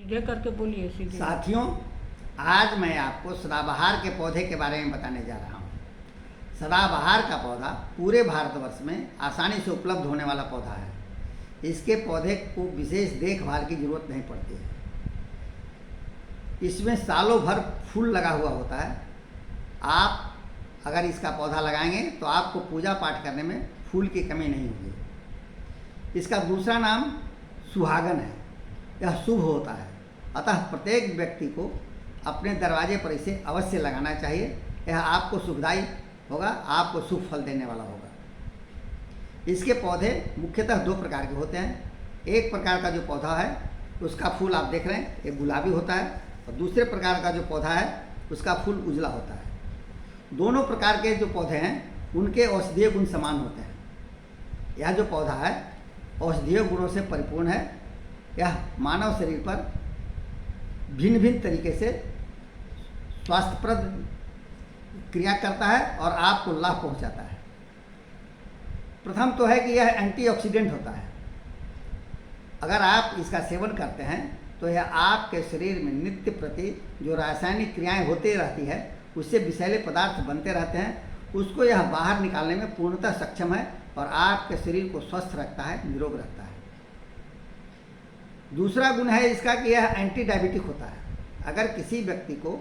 सीधे करके बोलिए, सीधे। साथियों, आज मैं आपको सदाबहार के पौधे के बारे में बताने जा रहा हूँ। सदाबहार का पौधा पूरे भारतवर्ष में आसानी से उपलब्ध होने वाला पौधा है। इसके पौधे को विशेष देखभाल की जरूरत नहीं पड़ती है। इसमें सालों भर फूल लगा हुआ होता है। आप अगर इसका पौधा लगाएंगे तो आपको पूजा पाठ करने में फूल की कमी नहीं होगी। इसका दूसरा नाम सुहागन है। यह शुभ होता है, अतः प्रत्येक व्यक्ति को अपने दरवाजे पर इसे अवश्य लगाना चाहिए। यह आपको सुखदायी होगा, आपको शुभ फल देने वाला होगा। इसके पौधे मुख्यतः दो प्रकार के होते हैं। एक प्रकार का जो पौधा है उसका फूल आप देख रहे हैं, एक गुलाबी होता है, और दूसरे प्रकार का जो पौधा है उसका फूल उजला होता है। दोनों प्रकार के जो पौधे हैं उनके औषधीय गुण समान होते हैं। यह जो पौधा है औषधीय गुणों से परिपूर्ण है। यह मानव शरीर पर भिन्न भिन्न तरीके से स्वास्थ्यप्रद क्रिया करता है और आपको लाभ पहुंचाता है। प्रथम तो है कि यह एंटीऑक्सीडेंट होता है। अगर आप इसका सेवन करते हैं तो यह आपके शरीर में नित्य प्रति जो रासायनिक क्रियाएं होती रहती है, उससे विषैले पदार्थ बनते रहते हैं, उसको यह बाहर निकालने में पूर्णतः सक्षम है और आपके शरीर को स्वस्थ रखता है, निरोग रखता है। दूसरा गुण है इसका कि यह एंटी डायबिटिक होता है। अगर किसी व्यक्ति को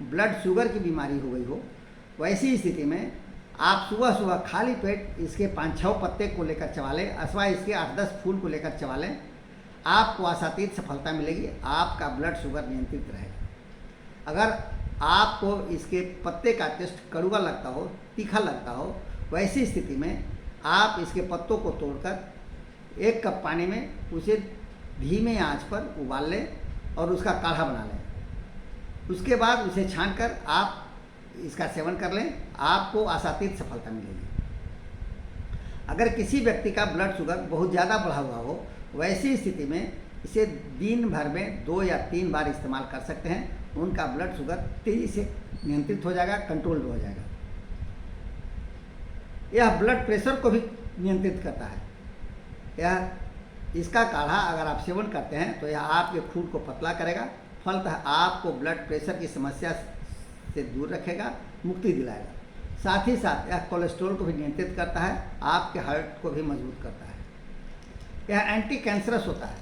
ब्लड शुगर की बीमारी हो गई हो, वैसी स्थिति में आप सुबह सुबह खाली पेट इसके 5-6 पत्ते को लेकर चबा लें अथवा इसके 8-10 फूल को लेकर चबा लें, आपको आशातीत सफलता मिलेगी। आपका ब्लड शुगर नियंत्रित रहेगा। अगर आपको इसके पत्ते का टेस्ट कड़वा लगता हो, तीखा लगता हो, वैसी स्थिति में आप इसके पत्तों को तोड़कर 1 कप पानी में उसे धीमे आंच पर उबाल लें और उसका काढ़ा बना लें। उसके बाद उसे छानकर आप इसका सेवन कर लें, आपको आशातीत सफलता मिलेगी। अगर किसी व्यक्ति का ब्लड शुगर बहुत ज़्यादा बढ़ा हुआ हो, वैसी स्थिति में इसे दिन भर में 2 या 3 बार इस्तेमाल कर सकते हैं। उनका ब्लड शुगर तेज़ी से नियंत्रित हो जाएगा, कंट्रोल हो जाएगा। यह ब्लड प्रेशर को भी नियंत्रित करता है। इसका काढ़ा अगर आप सेवन करते हैं तो यह आपके खून को पतला करेगा, फलतः आपको ब्लड प्रेशर की समस्या से दूर रखेगा, मुक्ति दिलाएगा। साथ ही साथ यह कोलेस्ट्रॉल को भी नियंत्रित करता है, आपके हार्ट को भी मजबूत करता है। यह एंटी कैंसरस होता है।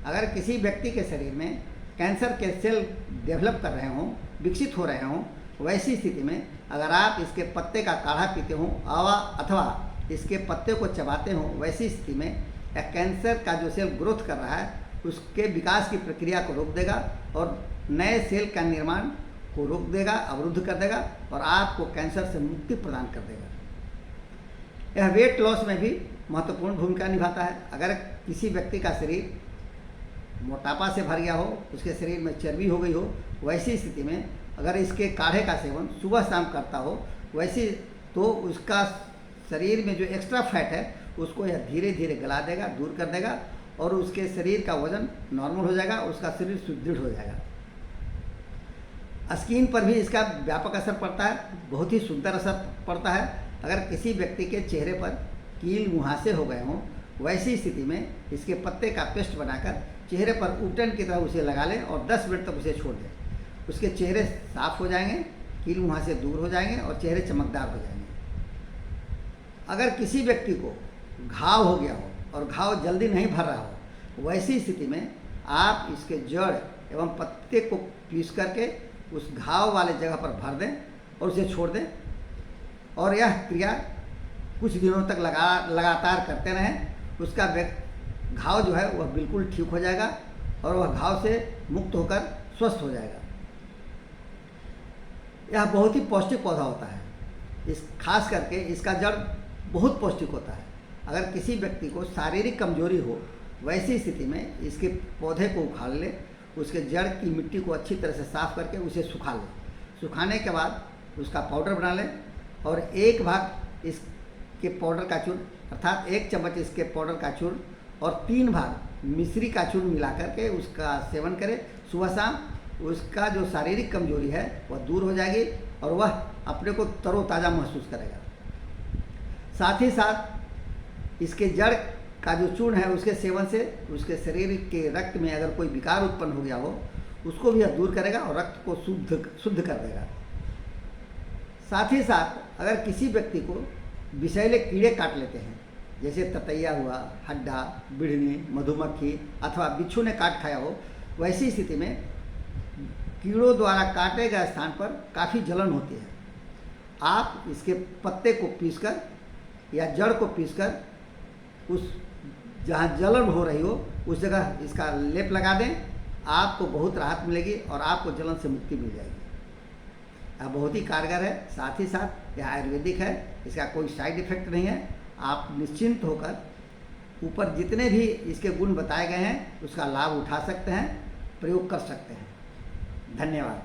अगर किसी व्यक्ति के शरीर में कैंसर के सेल डेवलप कर रहे हों, विकसित हो रहे हों, वैसी स्थिति में अगर आप इसके पत्ते का काढ़ा पीते हों अथवा इसके पत्ते को चबाते हों, वैसी स्थिति में यह कैंसर का जो सेल ग्रोथ कर रहा है उसके विकास की प्रक्रिया को रोक देगा और नए सेल का निर्माण को रोक देगा, अवरुद्ध कर देगा और आपको कैंसर से मुक्ति प्रदान कर देगा। यह वेट लॉस में भी महत्वपूर्ण भूमिका निभाता है। अगर किसी व्यक्ति का शरीर मोटापा से भर गया हो, उसके शरीर में चर्बी हो गई हो, वैसी स्थिति में अगर इसके काढ़े का सेवन सुबह शाम करता हो, वैसी तो उसका शरीर में जो एक्स्ट्रा फैट है उसको यह धीरे धीरे गला देगा, दूर कर देगा और उसके शरीर का वजन नॉर्मल हो जाएगा, उसका शरीर सुदृढ़ हो जाएगा। स्किन पर भी इसका व्यापक असर पड़ता है, बहुत ही सुंदर असर पड़ता है। अगर किसी व्यक्ति के चेहरे पर कील मुहासे हो गए हों, वैसी स्थिति में इसके पत्ते का पेस्ट बनाकर चेहरे पर उपटन की तरह उसे लगा लें और 10 मिनट तक उसे छोड़ दें। उसके चेहरे साफ हो जाएंगे, कील मुहासे दूर हो जाएंगे और चेहरे चमकदार हो जाएंगे। अगर किसी व्यक्ति को घाव हो गया हो और घाव जल्दी नहीं भर रहा हो, वैसी स्थिति में आप इसके जड़ एवं पत्ते को पीस करके उस घाव वाले जगह पर भर दें और उसे छोड़ दें और यह क्रिया कुछ दिनों तक लगातार करते रहें। उसका घाव जो है वह बिल्कुल ठीक हो जाएगा और वह घाव से मुक्त होकर स्वस्थ हो जाएगा। यह बहुत ही पौष्टिक पौधा होता है। खास करके इसका जड़ बहुत पौष्टिक होता है। अगर किसी व्यक्ति को शारीरिक कमजोरी हो, वैसी स्थिति में इसके पौधे को उखाड़ ले, उसके जड़ की मिट्टी को अच्छी तरह से साफ करके उसे सुखा लें। सुखाने के बाद उसका पाउडर बना लें और 1 भाग इसके पाउडर का चूर्ण अर्थात 1 चम्मच इसके पाउडर का चूर्ण और 3 भाग मिश्री का चूर्ण मिला करके उसका सेवन करें सुबह शाम। उसका जो शारीरिक कमजोरी है वह दूर हो जाएगी और वह अपने को तरोताज़ा महसूस करेगा। साथ ही साथ इसके जड़ का जो चूर्ण है उसके सेवन से उसके शरीर के रक्त में अगर कोई विकार उत्पन्न हो गया हो उसको भी यह दूर करेगा और रक्त को शुद्ध कर देगा। साथ ही साथ अगर किसी व्यक्ति को विषैले कीड़े काट लेते हैं, जैसे ततैया हुआ, हड्डा, बिढ़नी, मधुमक्खी अथवा बिच्छू ने काट खाया हो, वैसी स्थिति में कीड़ों द्वारा काटे गए स्थान पर काफ़ी जलन होती है। आप इसके पत्ते को पीसकर या जड़ को पीसकर उस जहाँ जलन हो रही हो उस जगह इसका लेप लगा दें, आपको बहुत राहत मिलेगी और आपको जलन से मुक्ति मिल जाएगी। यह बहुत ही कारगर है। साथ ही साथ यह आयुर्वेदिक है, इसका कोई साइड इफेक्ट नहीं है। आप निश्चिंत होकर ऊपर जितने भी इसके गुण बताए गए हैं उसका लाभ उठा सकते हैं, प्रयोग कर सकते हैं। धन्यवाद।